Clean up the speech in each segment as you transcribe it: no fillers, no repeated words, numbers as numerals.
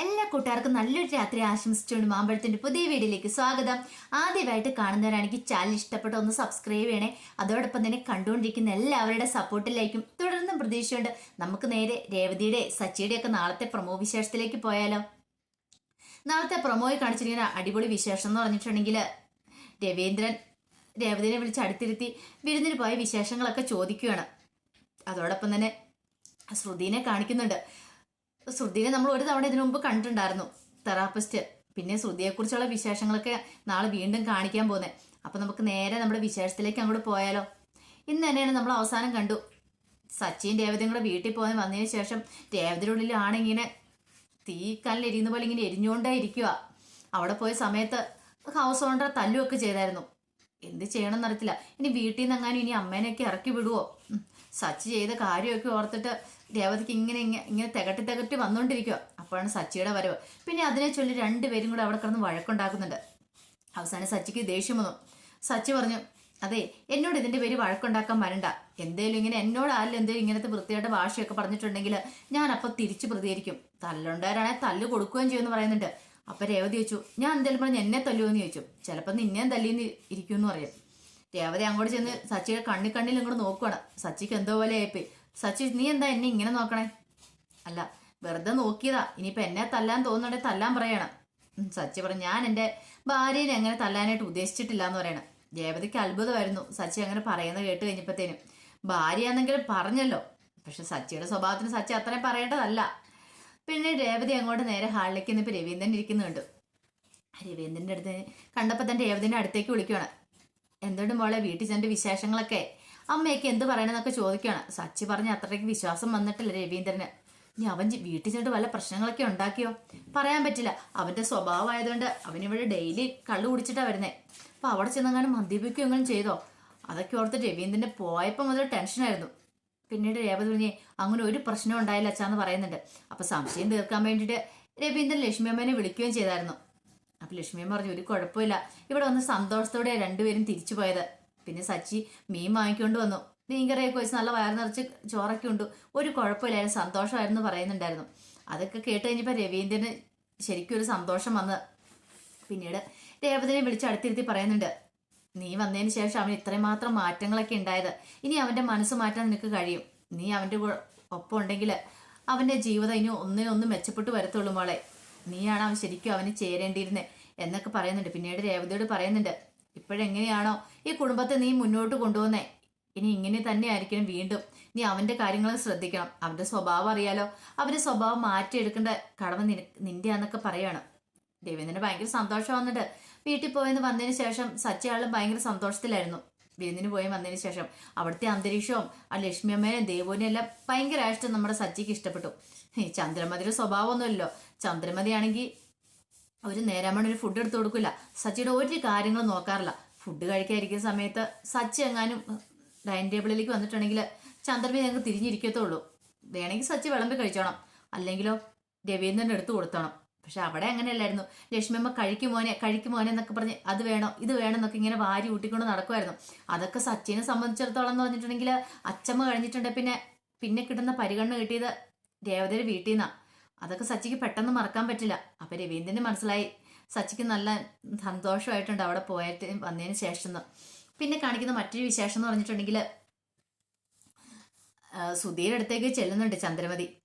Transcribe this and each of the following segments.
എല്ലാ കൂട്ടുകാർക്കും നല്ലൊരു രാത്രി ആശംസിച്ചുകൊണ്ട് മാമ്പഴത്തിന്റെ പുതിയ വീഡിയോയിലേക്ക് സ്വാഗതം. ആദ്യമായിട്ട് കാണുന്നവരാണെങ്കിൽ ചാനൽ ഇഷ്ടപ്പെട്ട ഒന്ന് സബ്സ്ക്രൈബ് ചെയ്യണേ. അതോടൊപ്പം തന്നെ കണ്ടുകൊണ്ടിരിക്കുന്ന എല്ലാവരുടെ സപ്പോർട്ടിലേക്കും തുടർന്നും പ്രതീക്ഷയുണ്ട്. നമുക്ക് നേരെ രേവതിയുടെ സച്ചിയുടെ ഒക്കെ നാളത്തെ പ്രൊമോ വിശേഷത്തിലേക്ക് പോയാലോ. നാളത്തെ പ്രൊമോയിൽ കാണിച്ചിരിക്കുന്ന അടിപൊളി വിശേഷം എന്ന് പറഞ്ഞിട്ടുണ്ടെങ്കിൽ രവീന്ദ്രൻ രേവതിനെ വിളിച്ച് അടുത്തിരുത്തി വിരുന്നിന് പോയ വിശേഷങ്ങളൊക്കെ ചോദിക്കുകയാണ്. അതോടൊപ്പം തന്നെ ശ്രുതിനെ കാണിക്കുന്നുണ്ട്. ശ്രുതിനെ നമ്മൾ ഒരു തവണ ഇതിനു മുമ്പ് കണ്ടിട്ടുണ്ടായിരുന്നു, തെറാപ്പിസ്റ്റ്. പിന്നെ ശ്രുതിയെക്കുറിച്ചുള്ള വിശേഷങ്ങളൊക്കെ നാളെ വീണ്ടും കാണിക്കാൻ പോകുന്നത്. അപ്പം നമുക്ക് നേരെ നമ്മുടെ വിശേഷത്തിലേക്ക് അങ്ങോട്ട് പോയാലോ. ഇന്ന് തന്നെയാണ് നമ്മൾ അവസാനം കണ്ടു സച്ചിൻ രേവതിയും കൂടെ വീട്ടിൽ പോകാൻ വന്നതിന് ശേഷം രേവതിയുടെ ഉള്ളിലാണ് ഇങ്ങനെ തീ കല്ലിൽ എരിയുന്ന പോലെ ഇങ്ങനെ എരിഞ്ഞുകൊണ്ടേ ഇരിക്കുക. അവിടെ പോയ സമയത്ത് ഹൗസ് ഓണറെ തല്ലുമൊക്കെ ചെയ്തായിരുന്നു. എന്ത് ചെയ്യണം എന്നറിയത്തില്ല. ഇനി വീട്ടിൽ നിന്ന് എങ്ങാനും ഇനി അമ്മേനെയൊക്കെ ഇറക്കി വിടുവോ. സച്ചി ചെയ്ത കാര്യമൊക്കെ ഓർത്തിട്ട് രേവതിക്ക് ഇങ്ങനെ ഇങ്ങനെ തികട്ടി വന്നുകൊണ്ടിരിക്കുക. അപ്പോഴാണ് സച്ചിയുടെ വരവ്. പിന്നെ അതിനെ ചൊല്ലി രണ്ടുപേരും കൂടെ അവിടെ കിടന്ന് വഴക്കുണ്ടാക്കുന്നുണ്ട്. അവസാനം സച്ചിക്ക് ദേഷ്യം വന്നു. സച്ചി പറഞ്ഞു, അതെ, എന്നോട് ഇതിന്റെ പേര് വഴക്കുണ്ടാക്കാൻ വരണ്ട. എന്തേലും ഇങ്ങനെ എന്നോടായാലും എന്തേലും ഇങ്ങനത്തെ വൃത്തിയായിട്ട് ഭാഷയൊക്കെ പറഞ്ഞിട്ടുണ്ടെങ്കിൽ ഞാൻ അപ്പം തിരിച്ചു പ്രതികരിക്കും. തല്ലുണ്ടായാലാണെങ്കിൽ തല്ല് കൊടുക്കുകയും ചെയ്യുമെന്ന് പറയുന്നുണ്ട്. അപ്പൊ രേവതി ചോദിച്ചു, ഞാൻ എന്തെങ്കിലും പറഞ്ഞ് എന്നെ തല്ലുമെന്ന് ചോദിച്ചു. ചിലപ്പോൾ നിന്നെയും തല്ലിന്ന് ഇരിക്കും എന്ന് പറയും. രേവതി അങ്ങോട്ട് ചെന്ന് സച്ചിയുടെ കണ്ണിൽ ഇങ്ങോട്ട് നോക്കുവാണ്. സച്ചിക്ക് എന്തോ പോലെ ആയിപ്പോയി. സച്ചി, നീ എന്താ എന്നെ ഇങ്ങനെ നോക്കണേ? അല്ല, വെറുതെ നോക്കിയതാ. ഇനിയിപ്പൊ എന്നെ തല്ലാൻ തോന്നുന്നുണ്ടെങ്കിൽ തല്ലാൻ പറയണം. സച്ചി പറഞ്ഞു, ഞാൻ എൻ്റെ ഭാര്യനെ എങ്ങനെ തല്ലാനായിട്ട് ഉദ്ദേശിച്ചിട്ടില്ല എന്ന് പറയണം. രേവതിക്ക് അത്ഭുതമായിരുന്നു സച്ചി അങ്ങനെ പറയുന്നത് കേട്ട് കഴിഞ്ഞപ്പോഴത്തേനും. ഭാര്യയാണെങ്കിലും പറഞ്ഞല്ലോ. പക്ഷെ സച്ചിയുടെ സ്വഭാവത്തിന് സച്ചി അത്രയും പറയേണ്ടതല്ല. പിന്നെ രേവതി അങ്ങോട്ട് നേരെ ഹാളിലേക്ക് നിന്നിപ്പോൾ രവീന്ദ്രൻ ഇരിക്കുന്നുണ്ട്. രവീന്ദ്രൻ്റെ അടുത്ത് കണ്ടപ്പോൾ തന്നെ രേവതിൻ്റെ അടുത്തേക്ക് വിളിക്കുകയാണ്. എന്തുകൊണ്ട് മോളെ വീട്ടിൽ ചെന്റെ വിശേഷങ്ങളൊക്കെ, അമ്മയൊക്കെ എന്ത് പറയണമെന്നൊക്കെ ചോദിക്കുകയാണ്. സച്ചി പറഞ്ഞ അത്രയ്ക്ക് വിശ്വാസം വന്നിട്ടില്ല രവീന്ദ്രന്. ഇനി അവൻ വീട്ടിൽ ചെന്നിട്ട് വല്ല പ്രശ്നങ്ങളൊക്കെ ഉണ്ടാക്കിയോ? പറയാൻ പറ്റില്ല. അവന്റെ സ്വഭാവമായതുകൊണ്ട് അവനിവിടെ ഡെയിലി കള്ളു കുടിച്ചിട്ടാണ് വരുന്നത്. അപ്പൊ അവിടെ ചെന്നെങ്ങാനും മദ്യപിക്കുകയെങ്കിലും ചെയ്തോ? അതൊക്കെ ഓർത്ത് രവീന്ദ്രന്റെ പോയപ്പോൾ മുതൽ ടെൻഷനായിരുന്നു. പിന്നീട് രേവതി പറഞ്ഞേ, അങ്ങനെ ഒരു പ്രശ്നവും ഉണ്ടായില്ല അച്ഛാന്ന് പറയുന്നുണ്ട്. അപ്പൊ സംശയം തീർക്കാൻ വേണ്ടിയിട്ട് രവീന്ദ്രൻ ലക്ഷ്മി അമ്മേനെ വിളിക്കുകയും ചെയ്തായിരുന്നു. അപ്പൊ ലക്ഷ്മിയമ്മ പറഞ്ഞു, ഒരു കുഴപ്പമില്ല, ഇവിടെ വന്ന് സന്തോഷത്തോടെ രണ്ടുപേരും തിരിച്ചു പോയത്. പിന്നെ സച്ചി മീൻ വാങ്ങിക്കൊണ്ട് വന്നു. മീൻകറിയൊക്കെ വെച്ച് നല്ല വയർ നിറച്ച് ചോറൊക്കെ ഉണ്ട്. ഒരു കുഴപ്പമില്ലായിരുന്നു, സന്തോഷമായിരുന്നു പറയുന്നുണ്ടായിരുന്നു. അതൊക്കെ കേട്ട് കഴിഞ്ഞപ്പോൾ രവീന്ദ്രന് ശരിക്കും ഒരു സന്തോഷം വന്ന്. പിന്നീട് രേവതിനെ വിളിച്ച് അടുത്തിരുത്തി പറയുന്നുണ്ട്, നീ വന്നതിന് ശേഷം അവന് ഇത്രയും മാത്രം മാറ്റങ്ങളൊക്കെ ഉണ്ടായത്. ഇനി അവന്റെ മനസ്സ് മാറ്റാൻ നിനക്ക് കഴിയും. നീ അവന്റെ ഒപ്പം ഉണ്ടെങ്കിൽ അവന്റെ ജീവിതം ഇനി ഒന്നിനൊന്നും മെച്ചപ്പെട്ടു വരത്തുള്ളൂ മോളെ. നീയാണ് അവൻ ശരിക്കും അവന് ചേരേണ്ടിയിരുന്നത് എന്നൊക്കെ പറയുന്നുണ്ട്. പിന്നീട് രേവതിയോട് പറയുന്നുണ്ട്, ഇപ്പോഴെങ്ങനെയാണോ ഈ കുടുംബത്തെ നീ മുന്നോട്ട് കൊണ്ടുപോകുന്നേ, ഇനി ഇങ്ങനെ തന്നെ ആയിരിക്കണം വീണ്ടും. നീ അവന്റെ കാര്യങ്ങൾ ശ്രദ്ധിക്കണം. അവന്റെ സ്വഭാവം അറിയാലോ. അവന്റെ സ്വഭാവം മാറ്റിയെടുക്കേണ്ട കടമ നിന്റെയാന്നൊക്കെ പറയാണ്. രവീന്ദ്രന് ഭയങ്കര സന്തോഷം വന്നിട്ട് വീട്ടിൽ പോയെന്ന് വന്നതിന് ശേഷം സച്ചി ആളും ഭയങ്കര സന്തോഷത്തിലായിരുന്നു. വിരുന്നിന് പോയി വന്നതിന് ശേഷം അവിടുത്തെ അന്തരീക്ഷവും ആ ലക്ഷ്മി അമ്മേനെയും ദേവുവിനെയും എല്ലാം ഭയങ്കരമായിട്ട് നമ്മുടെ സച്ചിക്ക് ഇഷ്ടപ്പെട്ടു. ഈ ചന്ദ്രമതിയുടെ സ്വഭാവമൊന്നുമല്ലോ. ചന്ദ്രമതി ആണെങ്കിൽ ഒരു നേരാമണ ഒരു ഫുഡ് എടുത്തു കൊടുക്കില്ല. സച്ചിയുടെ ഒരു കാര്യങ്ങളും നോക്കാറില്ല. ഫുഡ് കഴിക്കാതിരിക്കുന്ന സമയത്ത് സച്ചി എങ്ങാനും ഡൈനിങ് ടേബിളിലേക്ക് വന്നിട്ടുണ്ടെങ്കിൽ ചന്ദ്രമതി ഞങ്ങൾക്ക് തിരിഞ്ഞിരിക്കത്തുള്ളൂ. വേണമെങ്കിൽ സച്ചി വിളമ്പി കഴിച്ചോണം, അല്ലെങ്കിലോ രവീന്ദ്രൻ്റെ എടുത്ത് കൊടുത്തോണം. പക്ഷെ അവിടെ അങ്ങനെയല്ലായിരുന്നു. ലക്ഷ്മിയമ്മ കഴിക്കുമോനെ എന്നൊക്കെ പറഞ്ഞ് അത് വേണോ ഇത് വേണം എന്നൊക്കെ ഇങ്ങനെ വാരി ഊട്ടിക്കൊണ്ട് നടക്കുമായിരുന്നു. അതൊക്കെ സച്ചിനെ സംബന്ധിച്ചിടത്തോളം എന്ന് പറഞ്ഞിട്ടുണ്ടെങ്കിൽ അച്ചമ്മ കഴിഞ്ഞിട്ടുണ്ട് പിന്നെ കിട്ടുന്ന പരിഗണന കിട്ടിയത് രേവതിയുടെ വീട്ടിൽ നിന്നാണ്. അതൊക്കെ സച്ചിക്ക് പെട്ടെന്ന് മറക്കാൻ പറ്റില്ല. അപ്പൊ രവീന്ദ്രന് മനസ്സിലായി സച്ചിക്ക് നല്ല സന്തോഷമായിട്ടുണ്ട് അവിടെ പോയിട്ട് വന്നതിന് ശേഷം. പിന്നെ കാണിക്കുന്ന മറ്റൊരു വിശേഷം എന്ന് പറഞ്ഞിട്ടുണ്ടെങ്കിൽ സുധീയുടെ അടുത്തേക്ക് ചെല്ലുന്നുണ്ട്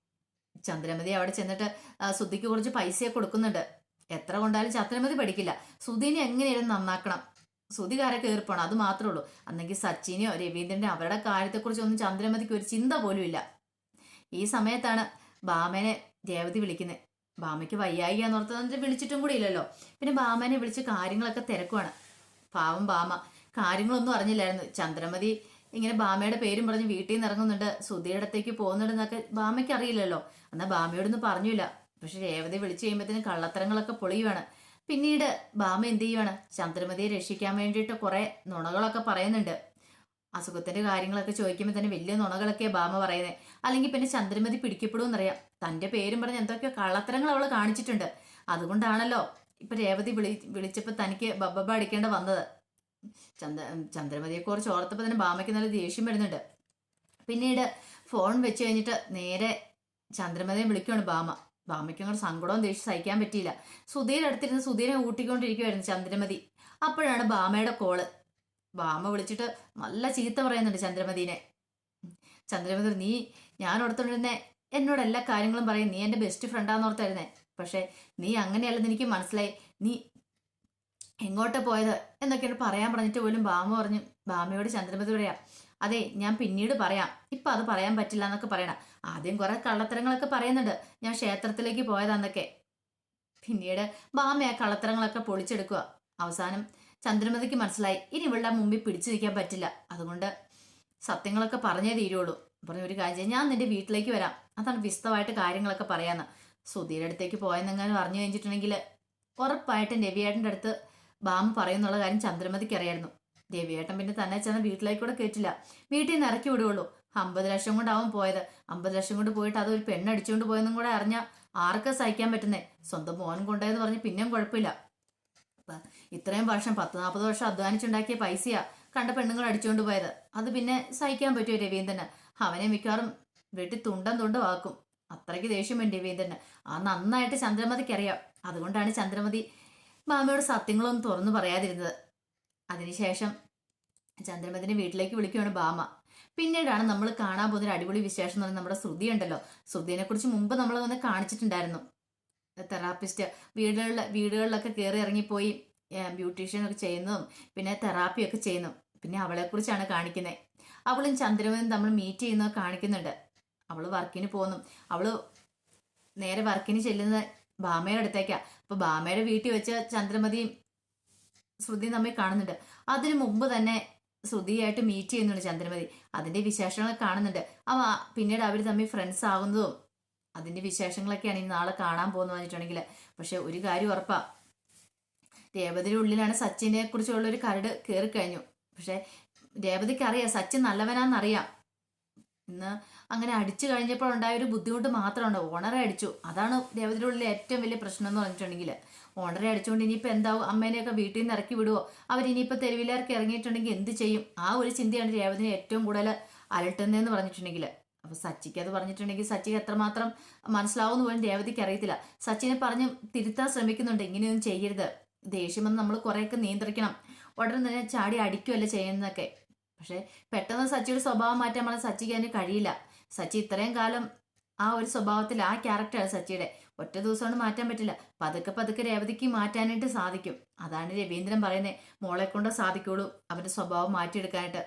ചന്ദ്രമതി അവിടെ ചെന്നിട്ട് സുധിക്ക് കുറച്ച് പൈസയൊക്കെ കൊടുക്കുന്നുണ്ട്. എത്ര കൊണ്ടാലും ചന്ദ്രമതി പഠിക്കില്ല. സുധീനെ എങ്ങനെയാലും നന്നാക്കണം. സുധികാരെ കയറിപ്പോണം, അത് മാത്രമേ ഉള്ളൂ. അന്നെങ്കിൽ സച്ചിനെയോ രവീന്ദ്രനെയോ അവരുടെ കാര്യത്തെക്കുറിച്ചൊന്നും ചന്ദ്രമതിക്ക് ഒരു ചിന്ത പോലും ഇല്ല. ഈ സമയത്താണ് ബാമേനെ രേവതി വിളിക്കുന്നത്. ബാമയ്ക്ക് വയ്യായികയെന്ന് ഓർത്ത് വിളിച്ചിട്ടും കൂടി ഇല്ലല്ലോ. പിന്നെ ബാമേനെ വിളിച്ച് കാര്യങ്ങളൊക്കെ തിരക്കുവാണ്. പാവം ബാമ കാര്യങ്ങളൊന്നും അറിഞ്ഞില്ലായിരുന്നു. ചന്ദ്രമതി ഇങ്ങനെ ബാമയുടെ പേരും പറഞ്ഞ് വീട്ടിൽ നിന്ന് ഇറങ്ങുന്നുണ്ട്, സുധിയുടെ അടുത്തേക്ക് പോകുന്നുണ്ടെന്നൊക്കെ ബാമയ്ക്ക് അറിയില്ലല്ലോ. എന്നാൽ ബാമയോടൊന്നും പറഞ്ഞില്ല. പക്ഷെ രേവതി വിളിച്ചു കഴിയുമ്പോഴത്തേനും കള്ളത്തരങ്ങളൊക്കെ പൊളിയുവാണ്. പിന്നീട് ബാമ എന്ത് ചെയ്യുവാണ്, ചന്ദ്രമതിയെ രക്ഷിക്കാൻ വേണ്ടിയിട്ട് കുറെ നുണകളൊക്കെ പറയുന്നുണ്ട്. അസുഖത്തിന്റെ കാര്യങ്ങളൊക്കെ ചോദിക്കുമ്പോൾ തന്നെ വലിയ നുണകളൊക്കെയാണ് ബാമ പറയുന്നത്. അല്ലെങ്കിൽ പിന്നെ ചന്ദ്രമതി പിടിക്കപ്പെടുമെന്നറിയാം. തന്റെ പേരും പറഞ്ഞ് എന്തൊക്കെയോ കള്ളത്തരങ്ങൾ അവൾ കാണിച്ചിട്ടുണ്ട്. അതുകൊണ്ടാണല്ലോ ഇപ്പൊ രേവതി വിളിച്ചപ്പോൾ തനിക്ക് ബബ്ബ അടിക്കേണ്ട വന്നത്. ചന്ദ്രമതിയെക്കുറിച്ച് ഓർത്തപ്പോൾ തന്നെ ബാമയ്ക്ക് നല്ല ദേഷ്യം വരുന്നുണ്ട്. പിന്നീട് ഫോൺ വെച്ച് കഴിഞ്ഞിട്ട് നേരെ ചന്ദ്രമതിയെ വിളിക്കുകയാണ് ബാമ. ഭാമയ്ക്കും കൂടെ സങ്കടവും ദേഷ്യം സഹിക്കാൻ പറ്റിയില്ല. സുധീർ അടുത്തിരുന്ന് സുധീരെ ഊട്ടിക്കൊണ്ടിരിക്കുവായിരുന്നു ചന്ദ്രമതി. അപ്പോഴാണ് ഭാമയുടെ കോള്. ഭാമ വിളിച്ചിട്ട് നല്ല ചീത്ത പറയുന്നുണ്ട് ചന്ദ്രമതിനെ. ചന്ദ്രമതി, നീ ഞാൻ ഓർത്തോണ്ടിരുന്നേ എന്നോട് എല്ലാ കാര്യങ്ങളും പറയും, നീ എൻ്റെ ബെസ്റ്റ് ഫ്രണ്ടാന്ന് ഓർത്തായിരുന്നേ. പക്ഷെ നീ അങ്ങനെയല്ലെന്ന് എനിക്ക് മനസ്സിലായി. നീ എങ്ങോട്ടാ പോയത് എന്നൊക്കെയാണ് പറയാൻ പറഞ്ഞിട്ട് പോലും ഭാമ പറഞ്ഞു. ഭാമയോട് ചന്ദ്രമതി പറയാം, അതെ ഞാൻ പിന്നീട് പറയാം, ഇപ്പൊ അത് പറയാൻ പറ്റില്ല എന്നൊക്കെ പറയണം. ആദ്യം കുറെ കള്ളത്തരങ്ങളൊക്കെ പറയുന്നുണ്ട്, ഞാൻ ക്ഷേത്രത്തിലേക്ക് പോയതാന്നൊക്കെ. പിന്നീട് ഭാമ ആ കള്ളത്തരങ്ങളൊക്കെ പൊളിച്ചെടുക്കുക. അവസാനം ചന്ദ്രമതിക്ക് മനസ്സിലായി ഇനി ഇവളുടെ മുമ്പിൽ പിടിച്ചു നിൽക്കാൻ പറ്റില്ല, അതുകൊണ്ട് സത്യങ്ങളൊക്കെ പറഞ്ഞേ തീരുള്ളൂ. പറഞ്ഞ ഒരു കാര്യം, ഞാൻ നിന്റെ വീട്ടിലേക്ക് വരാം, അതാണ് വിശദമായിട്ട് കാര്യങ്ങളൊക്കെ പറയാന്ന്. സുധീരുടെ അടുത്തേക്ക് പോയെന്നെങ്ങാനും അറിഞ്ഞു കഴിഞ്ഞിട്ടുണ്ടെങ്കിൽ ഉറപ്പായിട്ടും രവിയേട്ടൻ്റെ അടുത്ത് ഭാമ പറയുന്നുള്ള കാര്യം ചന്ദ്രമതിക്ക് അറിയായിരുന്നു. രവിയേട്ടൻ പിന്നെ തന്നെ ചെന്ന് വീട്ടിലേക്കൂടെ കയറ്റില്ല, വീട്ടിൽ നിന്ന് ഇറക്കി വിടുകയുള്ളൂ. 50 ലക്ഷം കൊണ്ടാവും പോയത്. 50 ലക്ഷം കൊണ്ട് പോയിട്ട് അതൊരു പെണ്ണടിച്ചുകൊണ്ട് പോയെന്നും കൂടെ അറിഞ്ഞാൽ ആർക്കാ സഹിക്കാൻ പറ്റുന്നേ? സ്വന്തം മോൻ കൊണ്ടുപോയെന്ന് പറഞ്ഞ് പിന്നെയും കുഴപ്പമില്ല. ഇത്രയും വർഷം 10-40 വർഷം അധ്വാനിച്ചുണ്ടാക്കിയ പൈസയാ കണ്ട പെണ്ണുങ്ങൾ അടിച്ചുകൊണ്ട് പോയത്. അത് പിന്നെ സഹിക്കാൻ പറ്റുമോ രവീന്ദ്രന്? അവനെ മിക്കവാറും വെട്ടി തുണ്ടം അത്രയ്ക്ക് ദേഷ്യം വേണ്ടി രവീന്ദ്രന്. ആ നന്നായിട്ട് ചന്ദ്രമതിക്ക് അറിയാം. അതുകൊണ്ടാണ് ചന്ദ്രമതി മാമയോട് സത്യങ്ങളൊന്നും തുറന്നു പറയാതിരുന്നത്. അതിനുശേഷം ചന്ദ്രമതിനെ വീട്ടിലേക്ക് വിളിക്കുകയാണ് ഭാമ. പിന്നീടാണ് നമ്മൾ കാണാൻ പോകുന്ന അടിപൊളി വിശേഷം എന്ന് പറഞ്ഞാൽ നമ്മുടെ ശ്രുതി ഉണ്ടല്ലോ. ശ്രുതിനെ കുറിച്ച് മുമ്പ് നമ്മൾ ഒന്ന് കാണിച്ചിട്ടുണ്ടായിരുന്നു. തെറാപ്പിസ്റ്റ് വീടുകളിലൊക്കെ കയറി ഇറങ്ങിപ്പോയി ബ്യൂട്ടീഷ്യനൊക്കെ ചെയ്യുന്നതും പിന്നെ തെറാപ്പിയൊക്കെ ചെയ്യുന്നു. പിന്നെ അവളെക്കുറിച്ചാണ് കാണിക്കുന്നത്. അവളും ചന്ദ്രമതിയും തമ്മിൽ മീറ്റ് ചെയ്യുന്നത് കാണിക്കുന്നുണ്ട്. അവൾ വർക്കിന് പോകുന്നു. അവള് നേരെ വർക്കിന് ചെല്ലുന്നത് ഭാമയുടെ അടുത്തേക്കാണ്. അപ്പൊ ഭാമയുടെ വീട്ടിൽ വെച്ച് ചന്ദ്രമതിയും ശ്രുതിയും തമ്മിൽ കാണുന്നുണ്ട്. അതിനു മുമ്പ് തന്നെ ശ്രുതിയായിട്ട് മീറ്റ് ചെയ്യുന്നുണ്ട് ചന്ദ്രമതി. അതിന്റെ വിശേഷങ്ങൾ കാണുന്നുണ്ട്. പിന്നീട് അവർ തമ്മിൽ ഫ്രണ്ട്സ് ആകുന്നതും അതിന്റെ വിശേഷങ്ങളൊക്കെയാണ് ഇനി നാളെ കാണാൻ പോകുന്നത് പറഞ്ഞിട്ടുണ്ടെങ്കിൽ. പക്ഷെ ഒരു കാര്യം ഉറപ്പാ, രേവതിയുടെ ഉള്ളിലാണ് സച്ചിനെ കുറിച്ചുള്ള ഒരു കരട് കയറി കഴിഞ്ഞു. പക്ഷെ രേവതിക്ക് അറിയാം സച്ചിൻ നല്ലവനാന്നറിയാം. ഇന്ന് അങ്ങനെ അടിച്ചു കഴിഞ്ഞപ്പോൾ ഉണ്ടായ ഒരു ബുദ്ധിമുട്ട് മാത്രമുണ്ട്. ഓണറെ അടിച്ചു, അതാണ് രേവതിയുടെ ഉള്ളിലെ ഏറ്റവും വലിയ പ്രശ്നം എന്ന് പറഞ്ഞിട്ടുണ്ടെങ്കിൽ. ഓണറെ അടിച്ചുകൊണ്ട് ഇനിയിപ്പോൾ എന്താവും? അമ്മേനെയൊക്കെ വീട്ടിൽ നിന്ന് ഇറക്കി വിടുവോ? അവരിനിയിപ്പോൾ തെരുവിലേക്ക് ഇറങ്ങിയിട്ടുണ്ടെങ്കിൽ എന്ത് ചെയ്യും? ആ ഒരു ചിന്തയാണ് രേവതിനെ ഏറ്റവും കൂടുതൽ അലട്ടുന്നതെന്ന് പറഞ്ഞിട്ടുണ്ടെങ്കിൽ. അപ്പൊ സച്ചിക്ക് അത് പറഞ്ഞിട്ടുണ്ടെങ്കിൽ സച്ചിക്ക് എത്രമാത്രം മനസ്സിലാവുമെന്ന് പോലും രേവതിക്ക് അറിയത്തില്ല. സച്ചിനെ പറഞ്ഞ് തിരുത്താൻ ശ്രമിക്കുന്നുണ്ട്, ഇങ്ങനെയൊന്നും ചെയ്യരുത്, ദേഷ്യം വന്ന് നമ്മൾ കുറേയൊക്കെ നിയന്ത്രിക്കണം, ഉടനെ തന്നെ ചാടി അടിക്കുമല്ല ചെയ്യുന്നതൊക്കെ. പക്ഷെ പെട്ടെന്ന് സച്ചിയുടെ സ്വഭാവം മാറ്റാൻ പറഞ്ഞാൽ സച്ചിക്ക് അതിന് കഴിയില്ല. സച്ചി ഇത്രയും കാലം ആ ഒരു സ്വഭാവത്തിൽ ആ ക്യാരക്ടറാണ് സച്ചിയുടെ. ഒറ്റ ദിവസം കൊണ്ട് മാറ്റാൻ പറ്റില്ല. പതുക്കെ പതുക്കെ രേവതിക്ക് മാറ്റാനായിട്ട് സാധിക്കും. അതാണ് രവീന്ദ്രൻ പറയുന്നത്, മോളെ കൊണ്ട് സാധിക്കുള്ളൂ അവന്റെ സ്വഭാവം മാറ്റിയെടുക്കാനായിട്ട്.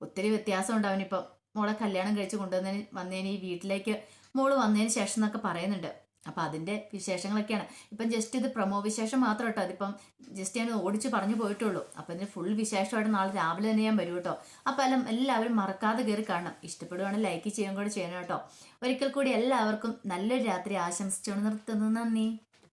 ഒത്തിരി വ്യത്യാസമുണ്ട് അവനിപ്പം. മോളെ കല്യാണം കഴിച്ച് വന്നതിന് ഈ വീട്ടിലേക്ക് മോള് വന്നതിന് ശേഷം എന്നൊക്കെ പറയുന്നുണ്ട്. അപ്പൊ അതിന്റെ വിശേഷങ്ങളൊക്കെയാണ്. ഇപ്പം ജസ്റ്റ് ഇത് പ്രൊമോ വിശേഷം മാത്രം കേട്ടോ. അതിപ്പം ജസ്റ്റ് ഞാൻ ഓടിച്ച് പറഞ്ഞു പോയിട്ടുള്ളൂ. അപ്പൊ ഇതിന് ഫുൾ വിശേഷമായിട്ട് നാളെ രാവിലെ തന്നെ ഞാൻ വരും കേട്ടോ. അപ്പൊ എല്ലാവരും മറക്കാതെ കയറി കാണണം. ഇഷ്ടപ്പെടുവാണെങ്കിൽ ലൈക്ക് ചെയ്യാൻ കൂടെ ചെയ്യണം കേട്ടോ. ഒരിക്കൽ കൂടി എല്ലാവർക്കും നല്ലൊരു രാത്രി ആശംസിച്ചുകൊണ്ട് നിർത്തുന്നു. നന്ദി.